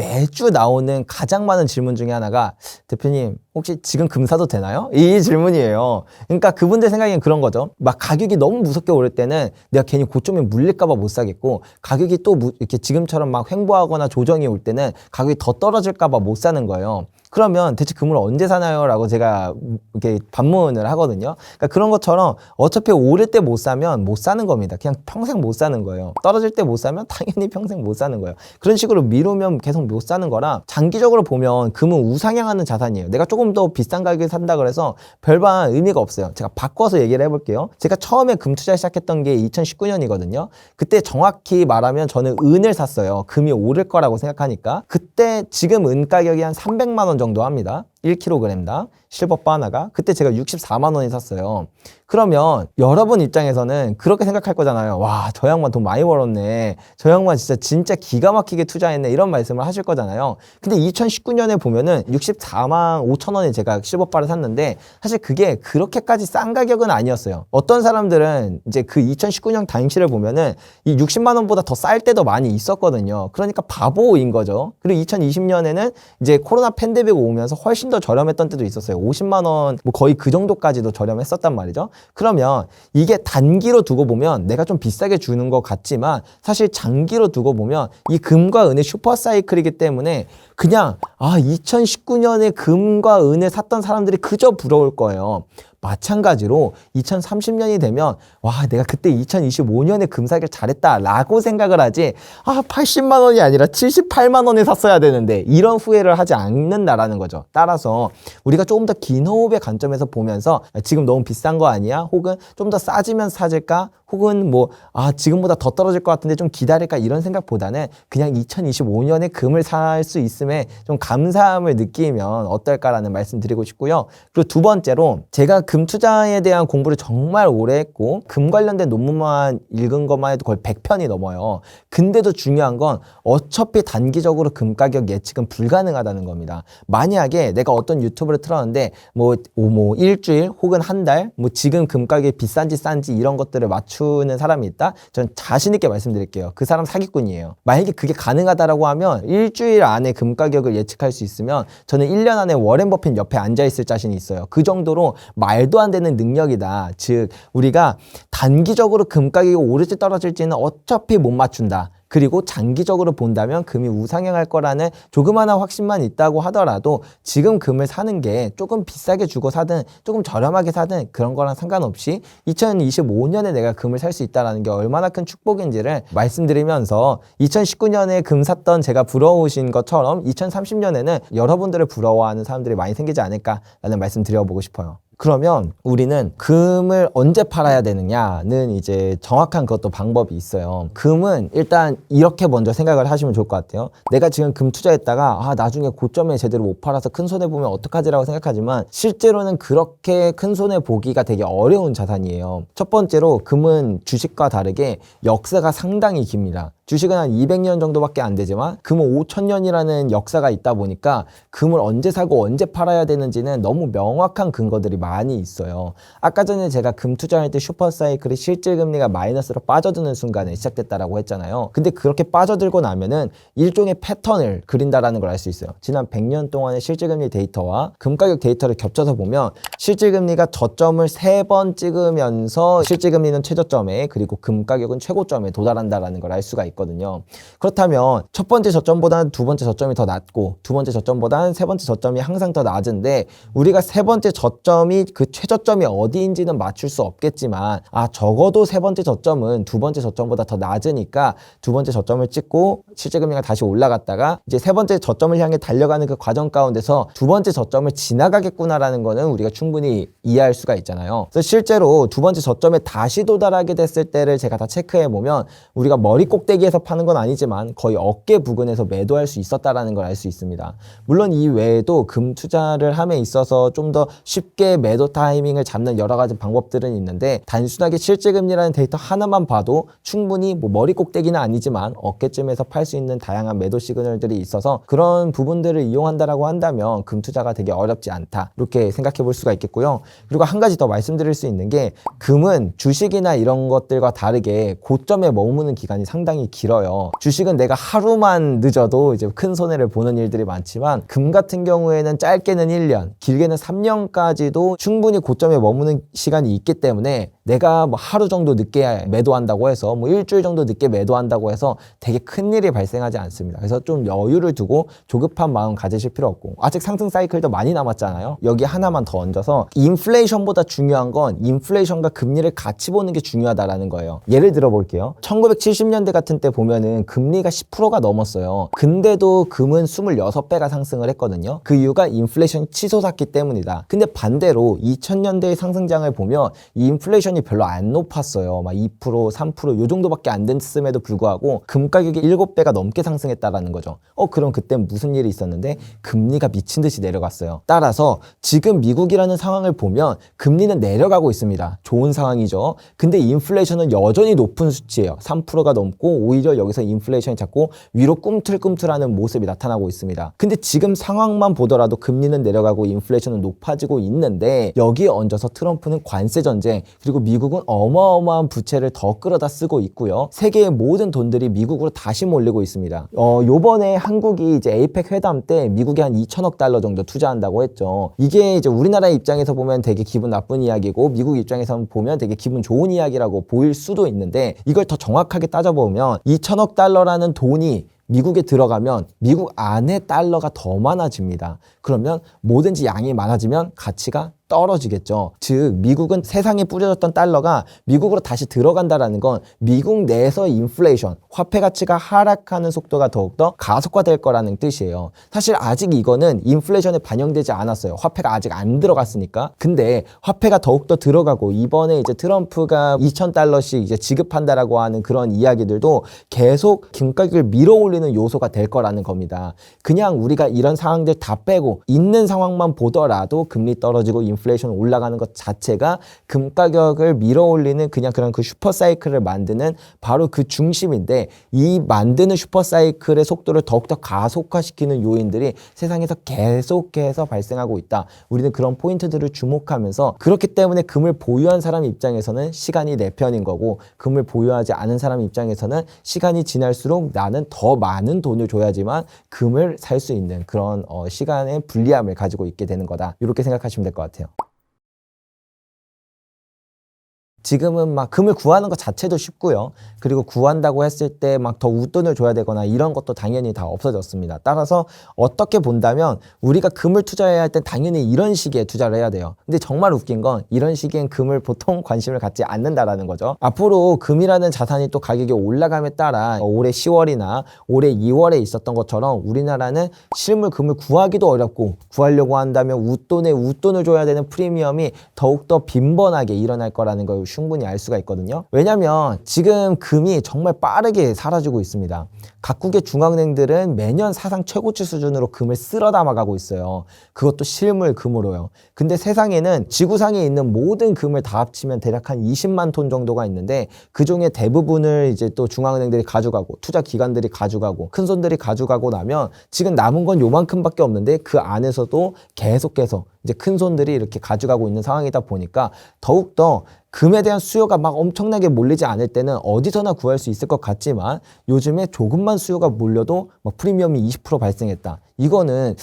매주 나오는 가장 많은 질문 중에 하나가 대표님 혹시 지금 금 사도 되나요? 이 질문이에요. 그러니까 그분들 생각엔 그런 거죠. 막 가격이 너무 무섭게 오를 때는 내가 괜히 고점에 물릴까 봐 못 사겠고, 가격이 또 이렇게 지금처럼 막 횡보하거나 조정이 올 때는 가격이 더 떨어질까 봐 못 사는 거예요. 그러면 대체 금을 언제 사나요? 라고 제가 이렇게 반문을 하거든요. 그러니까 그런 것처럼 어차피 오를 때 못 사면 못 사는 겁니다. 그냥 평생 못 사는 거예요. 떨어질 때 못 사면 당연히 평생 못 사는 거예요. 그런 식으로 미루면 계속 못 사는 거라, 장기적으로 보면 금은 우상향하는 자산이에요. 내가 조금 더 비싼 가격에 산다 그래서 별반 의미가 없어요. 제가 바꿔서 얘기를 해볼게요. 제가 처음에 금 투자 시작했던 게 2019년이거든요. 그때 정확히 말하면 저는 은을 샀어요. 금이 오를 거라고 생각하니까. 그때 지금 은 가격이 한 300만 원 정도 합니다. 1kg당 실버바 하나가. 그때 제가 64만 원에 샀어요. 그러면 여러분 입장에서는 그렇게 생각할 거잖아요. 와, 저 양반 돈 많이 벌었네. 저 양반 진짜 기가 막히게 투자했네. 이런 말씀을 하실 거잖아요. 근데 2019년에 보면은 64만 5천 원에 제가 실버바를 샀는데 사실 그게 그렇게까지 싼 가격은 아니었어요. 어떤 사람들은 이제 그 2019년 당시를 보면은 이 60만 원보다 더 쌀 때도 많이 있었거든요. 그러니까 바보인 거죠. 그리고 2020년에는 이제 코로나 팬데믹 오면서 훨씬 더 저렴했던 때도 있었어요. 50만 원 뭐 거의 그 정도까지도 저렴했었단 말이죠. 그러면 이게 단기로 두고 보면 내가 좀 비싸게 주는 것 같지만 사실 장기로 두고 보면 이 금과 은의 슈퍼사이클이기 때문에 그냥 2019년에 금과 은을 샀던 사람들이 그저 부러울 거예요. 마찬가지로 2030년이 되면 와, 내가 그때 2025년에 금 사길 잘했다 라고 생각을 하지 80만 원이 아니라 78만 원에 샀어야 되는데 이런 후회를 하지 않는다라는 거죠. 따라서 우리가 조금 더 긴 호흡의 관점에서 보면서 지금 너무 비싼 거 아니야? 혹은 좀 더 싸지면 사질까? 혹은 지금보다 더 떨어질 것 같은데 좀 기다릴까? 이런 생각보다는 그냥 2025년에 금을 살 수 있음에 좀 감사함을 느끼면 어떨까라는 말씀 드리고 싶고요. 그리고 두 번째로 제가 금 투자에 대한 공부를 정말 오래 했고 금 관련된 논문만 읽은 것만 해도 거의 100편이 넘어요. 근데도 중요한 건 어차피 단기적으로 금 가격 예측은 불가능하다는 겁니다. 만약에 내가 어떤 유튜브를 틀었는데 일주일 혹은 한 달 지금 금 가격이 비싼지 싼지 이런 것들을 맞추는 사람이 있다? 전 자신 있게 말씀드릴게요. 그 사람 사기꾼이에요. 만약에 그게 가능하다라고 하면 일주일 안에 금 가격을 예측할 수 있으면 저는 1년 안에 워렌 버핏 옆에 앉아있을 자신이 있어요. 그 정도로 말도 안 되는 능력이다. 즉 우리가 단기적으로 금 가격이 오를지 떨어질지는 어차피 못 맞춘다. 그리고 장기적으로 본다면 금이 우상향할 거라는 조그마한 확신만 있다고 하더라도 지금 금을 사는 게 조금 비싸게 주고 사든 조금 저렴하게 사든 그런 거랑 상관없이 2025년에 내가 금을 살 수 있다는 게 얼마나 큰 축복인지를 말씀드리면서 2019년에 금 샀던 제가 부러우신 것처럼 2030년에는 여러분들을 부러워하는 사람들이 많이 생기지 않을까라는 말씀 드려보고 싶어요. 그러면 우리는 금을 언제 팔아야 되느냐는 이제 정확한 그것도 방법이 있어요. 금은 일단 이렇게 먼저 생각을 하시면 좋을 것 같아요. 내가 지금 금 투자했다가 나중에 고점에 제대로 못 팔아서 큰 손해 보면 어떡하지라고 생각하지만 실제로는 그렇게 큰 손해 보기가 되게 어려운 자산이에요. 첫 번째로 금은 주식과 다르게 역사가 상당히 깁니다. 주식은 한 200년 정도밖에 안 되지만 금은 5000년이라는 역사가 있다 보니까 금을 언제 사고 언제 팔아야 되는지는 너무 명확한 근거들이 많이 있어요. 아까 전에 제가 금 투자할 때 슈퍼사이클이 실질금리가 마이너스로 빠져드는 순간에 시작됐다라고 했잖아요. 근데 그렇게 빠져들고 나면은 일종의 패턴을 그린다라는 걸 알 수 있어요. 지난 100년 동안의 실질금리 데이터와 금가격 데이터를 겹쳐서 보면 실질금리가 저점을 3번 찍으면서 실질금리는 최저점에 그리고 금가격은 최고점에 도달한다라는 걸 알 수가 있거든요. 그렇다면 첫 번째 저점보다는 두 번째 저점이 더 낮고 두 번째 저점보다는 세 번째 저점이 항상 더 낮은데 우리가 세 번째 저점이 그 최저점이 어디인지는 맞출 수 없겠지만 적어도 세 번째 저점은 두 번째 저점보다 더 낮으니까 두 번째 저점을 찍고 실질금리가 다시 올라갔다가 이제 세 번째 저점을 향해 달려가는 그 과정 가운데서 두 번째 저점을 지나가겠구나라는 거는 우리가 충분히 이해할 수가 있잖아요. 그래서 실제로 두 번째 저점에 다시 도달하게 됐을 때를 제가 다 체크해 보면 우리가 머리 꼭대기에서 파는 건 아니지만 거의 어깨 부근에서 매도할 수 있었다라는 걸 알 수 있습니다. 물론 이 외에도 금 투자를 함에 있어서 좀 더 쉽게 매도 타이밍을 잡는 여러 가지 방법들은 있는데 단순하게 실질금리라는 데이터 하나만 봐도 충분히 뭐 머리 꼭대기는 아니지만 어깨쯤에서 팔 수 있는 다양한 매도 시그널들이 있어서 그런 부분들을 이용한다라고 한다면 금 투자가 되게 어렵지 않다 이렇게 생각해 볼 수가 있겠고요. 그리고 한 가지 더 말씀드릴 수 있는 게 금은 주식이나 이런 것들과 다르게 고점에 머무는 기간이 상당히 길어요. 주식은 내가 하루만 늦어도 이제 큰 손해를 보는 일들이 많지만 금 같은 경우에는 짧게는 1년, 길게는 3년까지도 충분히 고점에 머무는 시간이 있기 때문에 내가 뭐 하루 정도 늦게 매도한다고 해서 뭐 일주일 정도 늦게 매도한다고 해서 되게 큰 일이 발생하지 않습니다. 그래서 좀 여유를 두고 조급한 마음 가지실 필요 없고 아직 상승 사이클도 많이 남았잖아요. 여기 하나만 더 얹어서 인플레이션보다 중요한 건 인플레이션과 금리를 같이 보는 게 중요하다라는 거예요. 예를 들어 볼게요. 1970년대 같은 때 보면은 금리가 10%가 넘었어요. 근데도 금은 26배가 상승을 했거든요. 그 이유가 인플레이션이 치솟았기 때문이다. 근데 반대로 2000년대의 상승장을 보면 이 인플레이션이 별로 안 높았어요. 막 2%, 3% 요 정도밖에 안 됐음에도 불구하고 금 가격이 7배가 넘게 상승했다라는 거죠. 그럼 그때 무슨 일이 있었는데 금리가 미친 듯이 내려갔어요. 따라서 지금 미국이라는 상황을 보면 금리는 내려가고 있습니다. 좋은 상황이죠. 근데 인플레이션은 여전히 높은 수치예요. 3%가 넘고 오히려 여기서 인플레이션이 자꾸 위로 꿈틀꿈틀하는 모습이 나타나고 있습니다. 근데 지금 상황만 보더라도 금리는 내려가고 인플레이션은 높아지고 있는데 여기에 얹어서 트럼프는 관세 전쟁 그리고 미국은 어마어마한 부채를 더 끌어다 쓰고 있고요. 세계의 모든 돈들이 미국으로 다시 몰리고 있습니다. 요번에 한국이 이제 에이펙 회담 때 미국이 한 2천억 달러 정도 투자한다고 했죠. 이게 이제 우리나라 입장에서 보면 되게 기분 나쁜 이야기고 미국 입장에서 보면 되게 기분 좋은 이야기라고 보일 수도 있는데 이걸 더 정확하게 따져보면 2천억 달러라는 돈이 미국에 들어가면 미국 안에 달러가 더 많아집니다. 그러면 뭐든지 양이 많아지면 가치가 떨어지겠죠. 즉 미국은 세상에 뿌려졌던 달러가 미국으로 다시 들어간다라는 건 미국 내에서 인플레이션, 화폐 가치가 하락하는 속도가 더욱더 가속화될 거라는 뜻이에요. 사실 아직 이거는 인플레이션에 반영되지 않았어요. 화폐가 아직 안 들어갔으니까. 근데 화폐가 더욱더 들어가고 이번에 이제 트럼프가 2,000달러씩 이제 지급한다라고 하는 그런 이야기들도 계속 금 가격을 밀어올리는 요소가 될 거라는 겁니다. 그냥 우리가 이런 상황들 다 빼고 있는 상황만 보더라도 금리 떨어지고 인플레이션 올라가는 것 자체가 금 가격을 밀어올리는 그냥 그런 그 슈퍼사이클을 만드는 바로 그 중심인데 이 만드는 슈퍼사이클의 속도를 더욱더 가속화시키는 요인들이 세상에서 계속해서 발생하고 있다. 우리는 그런 포인트들을 주목하면서 그렇기 때문에 금을 보유한 사람 입장에서는 시간이 내 편인 거고 금을 보유하지 않은 사람 입장에서는 시간이 지날수록 나는 더 많은 돈을 줘야지만 금을 살 수 있는 그런 시간의 불리함을 가지고 있게 되는 거다. 이렇게 생각하시면 될 것 같아요. 지금은 막 금을 구하는 것 자체도 쉽고요. 그리고 구한다고 했을 때 막 더 웃돈을 줘야 되거나 이런 것도 당연히 다 없어졌습니다. 따라서 어떻게 본다면 우리가 금을 투자해야 할 땐 당연히 이런 시기에 투자를 해야 돼요. 근데 정말 웃긴 건 이런 시기엔 금을 보통 관심을 갖지 않는다라는 거죠. 앞으로 금이라는 자산이 또 가격이 올라감에 따라 올해 10월이나 올해 2월에 있었던 것처럼 우리나라는 실물 금을 구하기도 어렵고 구하려고 한다면 웃돈에 웃돈을 줘야 되는 프리미엄이 더욱더 빈번하게 일어날 거라는 걸 충분히 알 수가 있거든요. 왜냐면 지금 금이 정말 빠르게 사라지고 있습니다. 각국의 중앙은행들은 매년 사상 최고치 수준으로 금을 쓸어 담아가고 있어요. 그것도 실물 금으로요. 근데 세상에는 지구상에 있는 모든 금을 다 합치면 대략 한 20만 톤 정도가 있는데 그 중에 대부분을 이제 또 중앙은행들이 가져가고 투자 기관들이 가져가고 큰손들이 가져가고 나면 지금 남은 건 요만큼밖에 없는데 그 안에서도 계속해서 이제 큰손들이 이렇게 가져가고 있는 상황이다 보니까 더욱더 금에 대한 수요가 막 엄청나게 몰리지 않을 때는 어디서나 구할 수 있을 것 같지만 요즘에 조금만 수요가 몰려도 막 프리미엄이 20% 발생했다. 이거는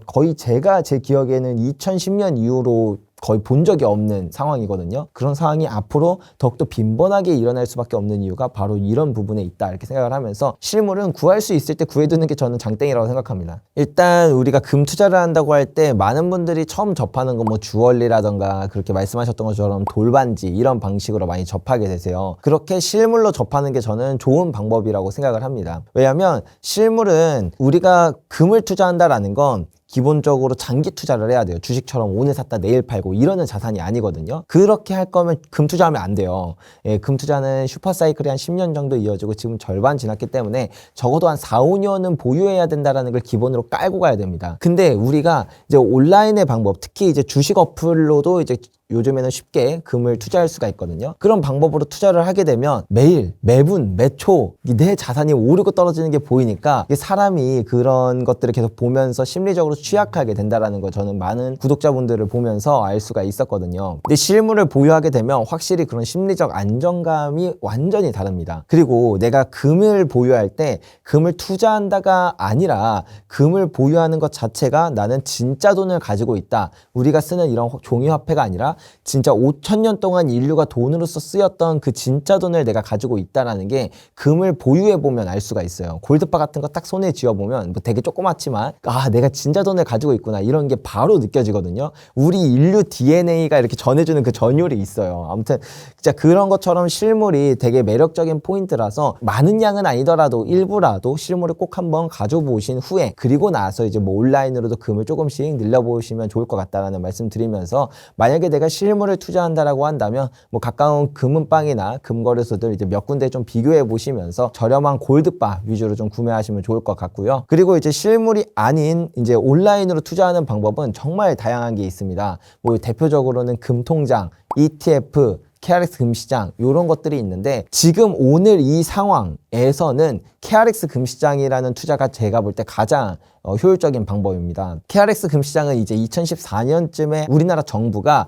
거의 제가 제 기억에는 2010년 이후로 거의 본 적이 없는 상황이거든요. 그런 상황이 앞으로 더욱더 빈번하게 일어날 수밖에 없는 이유가 바로 이런 부분에 있다 이렇게 생각을 하면서 실물은 구할 수 있을 때 구해두는 게 저는 장땡이라고 생각합니다. 일단 우리가 금 투자를 한다고 할 때 많은 분들이 처음 접하는 건 뭐 주얼리라던가 그렇게 말씀하셨던 것처럼 돌반지 이런 방식으로 많이 접하게 되세요. 그렇게 실물로 접하는 게 저는 좋은 방법이라고 생각을 합니다. 왜냐하면 실물은 우리가 금을 투자한다라는 건 기본적으로 장기 투자를 해야 돼요. 주식처럼 오늘 샀다 내일 팔고 이러는 자산이 아니거든요. 그렇게 할 거면 금 투자하면 안 돼요. 예, 금 투자는 슈퍼사이클이 한 10년 정도 이어지고 지금 절반 지났기 때문에 적어도 한 4, 5년은 보유해야 된다라는 걸 기본으로 깔고 가야 됩니다. 근데 우리가 이제 온라인의 방법, 특히 이제 주식 어플로도 이제 요즘에는 쉽게 금을 투자할 수가 있거든요. 그런 방법으로 투자를 하게 되면 매일, 매분, 매초 내 자산이 오르고 떨어지는 게 보이니까 사람이 그런 것들을 계속 보면서 심리적으로 취약하게 된다라는 거 저는 많은 구독자분들을 보면서 알 수가 있었거든요. 근데 실물을 보유하게 되면 확실히 그런 심리적 안정감이 완전히 다릅니다. 그리고 내가 금을 보유할 때 금을 투자한다가 아니라 금을 보유하는 것 자체가 나는 진짜 돈을 가지고 있다. 우리가 쓰는 이런 종이화폐가 아니라 진짜 5,000년 동안 인류가 돈으로서 쓰였던 그 진짜 돈을 내가 가지고 있다라는 게 금을 보유해보면 알 수가 있어요. 골드바 같은 거 딱 손에 쥐어보면 뭐 되게 조그맣지만 내가 진짜 돈을 가지고 있구나 이런 게 바로 느껴지거든요. 우리 인류 DNA가 이렇게 전해주는 그 전율이 있어요. 아무튼 진짜 그런 것처럼 실물이 되게 매력적인 포인트라서 많은 양은 아니더라도 일부라도 실물을 꼭 한번 가져보신 후에 그리고 나서 이제 뭐 온라인으로도 금을 조금씩 늘려보시면 좋을 것 같다라는 말씀 드리면서 만약에 내가 실물을 투자한다라고 한다면 뭐 가까운 금은방이나 금거래소들 이제 몇 군데 좀 비교해 보시면서 저렴한 골드바 위주로 좀 구매하시면 좋을 것 같고요. 그리고 이제 실물이 아닌 이제 온라인으로 투자하는 방법은 정말 다양한 게 있습니다. 뭐 대표적으로는 금통장, ETF, KRX 금시장 이런 것들이 있는데 지금 오늘 이 상황에서는 KRX 금시장이라는 투자가 제가 볼 때 가장 효율적인 방법입니다. KRX 금시장은 이제 2014년쯤에 우리나라 정부가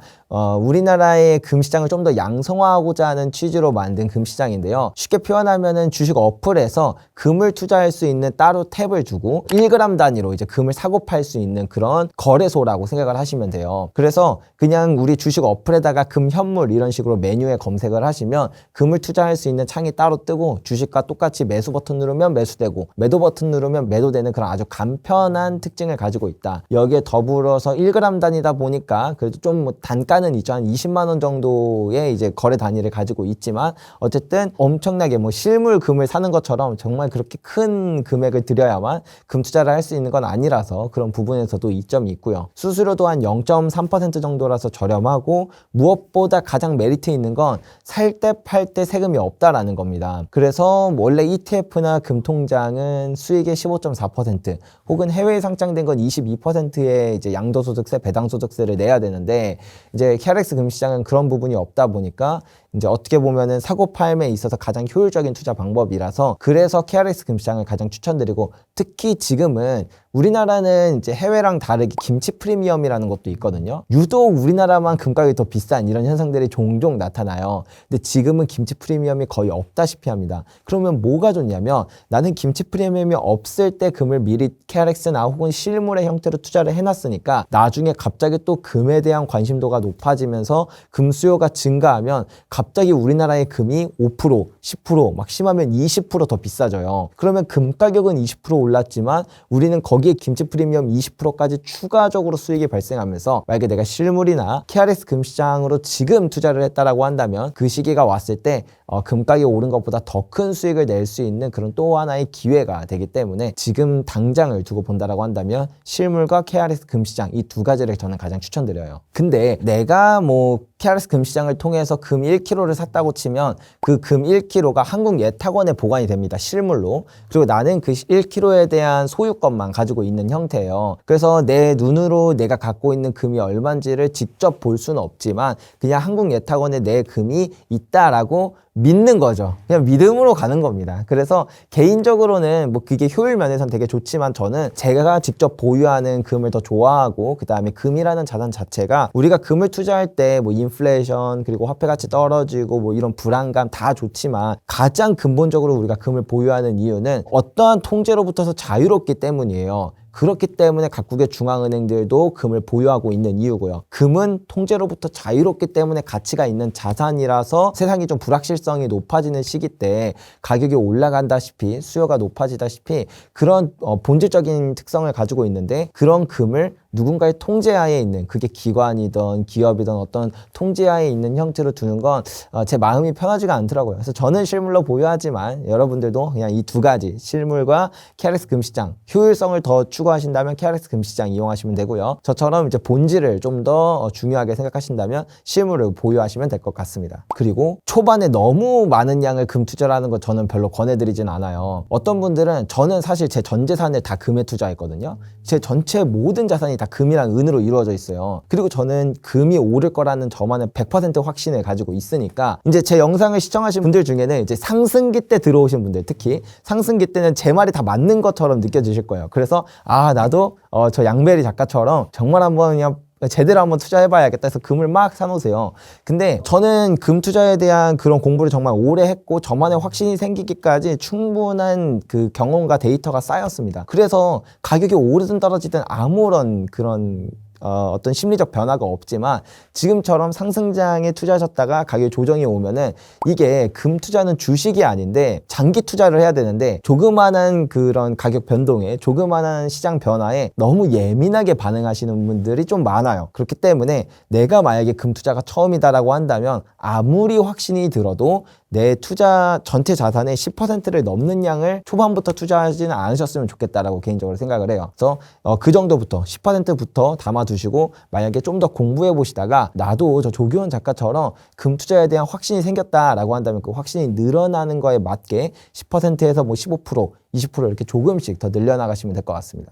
우리나라의 금시장을 좀 더 양성화하고자 하는 취지로 만든 금시장인데요. 쉽게 표현하면은 주식 어플에서 금을 투자할 수 있는 따로 탭을 주고 1g 단위로 이제 금을 사고 팔 수 있는 그런 거래소라고 생각을 하시면 돼요. 그래서 그냥 우리 주식 어플에다가 금 현물 이런 식으로 메뉴에 검색을 하시면 금을 투자할 수 있는 창이 따로 뜨고 주식과 똑같이 매수 버튼 누르면 매수되고 매도 버튼 누르면 매도되는 그런 아주 간편한 특징을 가지고 있다. 여기에 더불어서 1g 단위다 보니까 그래도 좀 뭐 단가는 있죠. 한 20만 원 정도의 이제 거래 단위를 가지고 있지만 어쨌든 엄청나게 뭐 실물 금을 사는 것처럼 정말 그렇게 큰 금액을 들여야만 금 투자를 할 수 있는 건 아니라서 그런 부분에서도 이점이 있고요. 수수료도 한 0.3% 정도라서 저렴하고 무엇보다 가장 메리트 있는 건 살 때 팔 때 세금이 없다라는 겁니다. 그래서 원래 ETF나 금통장은 수익의 15.4% 혹은 해외에 상장된 건 22%의 이제 양도소득세, 배당소득세를 내야 되는데 이제 KRX 금시장은 그런 부분이 없다 보니까 이제 어떻게 보면은 사고 팔매에 있어서 가장 효율적인 투자 방법이라서 그래서 KRX 금시장을 가장 추천드리고 특히 지금은 우리나라는 이제 해외랑 다르게 김치 프리미엄이라는 것도 있거든요. 유독 우리나라만 금가격이 더 비싼 이런 현상들이 종종 나타나요. 근데 지금은 김치 프리미엄이 거의 없다시피 합니다. 그러면 뭐가 좋냐면 나는 김치 프리미엄이 없을 때 금을 미리 KRX나 혹은 실물의 형태로 투자를 해놨으니까 나중에 갑자기 또 금에 대한 관심도가 높아지면서 금 수요가 증가하면 갑자기 우리나라의 금이 5%, 10%, 막 심하면 20% 더 비싸져요. 그러면 금 가격은 20% 올랐지만 우리는 거기에 김치 프리미엄 20%까지 추가적으로 수익이 발생하면서 만약에 내가 실물이나 KRX 금시장으로 지금 투자를 했다라고 한다면 그 시기가 왔을 때 금 가격이 오른 것보다 더 큰 수익을 낼 수 있는 그런 또 하나의 기회가 되기 때문에 지금 당장을 두고 본다라고 한다면 실물과 KRX 금시장 이 두 가지를 저는 가장 추천드려요. 근데 내가 뭐 KRX 금시장을 통해서 금 1kg를 샀다고 치면 그 금 1kg가 한국 예탁원에 보관이 됩니다. 실물로. 그리고 나는 그 1kg에 대한 소유권만 가지고 있는 형태예요. 그래서 내 눈으로 내가 갖고 있는 금이 얼마인지를 직접 볼 수는 없지만 그냥 한국 예탁원에 내 금이 있다라고 믿는 거죠. 그냥 믿음으로 가는 겁니다. 그래서 개인적으로는 뭐 그게 효율 면에선 되게 좋지만 저는 제가 직접 보유하는 금을 더 좋아하고 그 다음에 금이라는 자산 자체가 우리가 금을 투자할 때 뭐 인플레이션 그리고 화폐 가치 떨어지고 뭐 이런 불안감 다 좋지만 가장 근본적으로 우리가 금을 보유하는 이유는 어떠한 통제로부터서 자유롭기 때문이에요. 그렇기 때문에 각국의 중앙은행들도 금을 보유하고 있는 이유고요. 금은 통제로부터 자유롭기 때문에 가치가 있는 자산이라서 세상이 좀 불확실성이 높아지는 시기 때 가격이 올라간다시피 수요가 높아지다시피 그런 본질적인 특성을 가지고 있는데 그런 금을 누군가의 통제하에 있는, 그게 기관이든 기업이든 어떤 통제하에 있는 형태로 두는 건 제 마음이 편하지가 않더라고요. 그래서 저는 실물로 보유하지만 여러분들도 그냥 이 두 가지, 실물과 KRX 금시장, 효율성을 더 추구하신다면 KRX 금시장 이용하시면 되고요. 저처럼 이제 본질을 좀 더 중요하게 생각하신다면 실물을 보유하시면 될 것 같습니다. 그리고 초반에 너무 많은 양을 금 투자를 하는 거 저는 별로 권해드리진 않아요. 어떤 분들은, 저는 사실 제 전 재산을 다 금에 투자했거든요. 제 전체 모든 자산이 다 금이랑 은으로 이루어져 있어요. 그리고 저는 금이 오를 거라는 저만의 100% 확신을 가지고 있으니까, 이제 제 영상을 시청하신 분들 중에는 이제 상승기 때 들어오신 분들, 특히 상승기 때는 제 말이 다 맞는 것처럼 느껴지실 거예요. 그래서 나도 저 양베리 작가처럼 정말 한번 그냥 제대로 한번 투자해봐야겠다 해서 금을 막 사놓으세요. 근데 저는 금 투자에 대한 그런 공부를 정말 오래 했고 저만의 확신이 생기기까지 충분한 그 경험과 데이터가 쌓였습니다. 그래서 가격이 오르든 떨어지든 아무런 그런 어떤 심리적 변화가 없지만, 지금처럼 상승장에 투자하셨다가 가격 조정이 오면은, 이게 금 투자는 주식이 아닌데 장기 투자를 해야 되는데 조그마한 그런 가격 변동에, 조그마한 시장 변화에 너무 예민하게 반응하시는 분들이 좀 많아요. 그렇기 때문에 내가 만약에 금 투자가 처음이다라고 한다면 아무리 확신이 들어도 내 투자 전체 자산의 10%를 넘는 양을 초반부터 투자하지는 않으셨으면 좋겠다라고 개인적으로 생각을 해요. 그래서 그 정도부터 10%부터 담아두시고, 만약에 좀 더 공부해 보시다가 나도 저 조규현 작가처럼 금 투자에 대한 확신이 생겼다라고 한다면 그 확신이 늘어나는 거에 맞게 10%에서 뭐 15%, 20% 이렇게 조금씩 더 늘려나가시면 될 것 같습니다.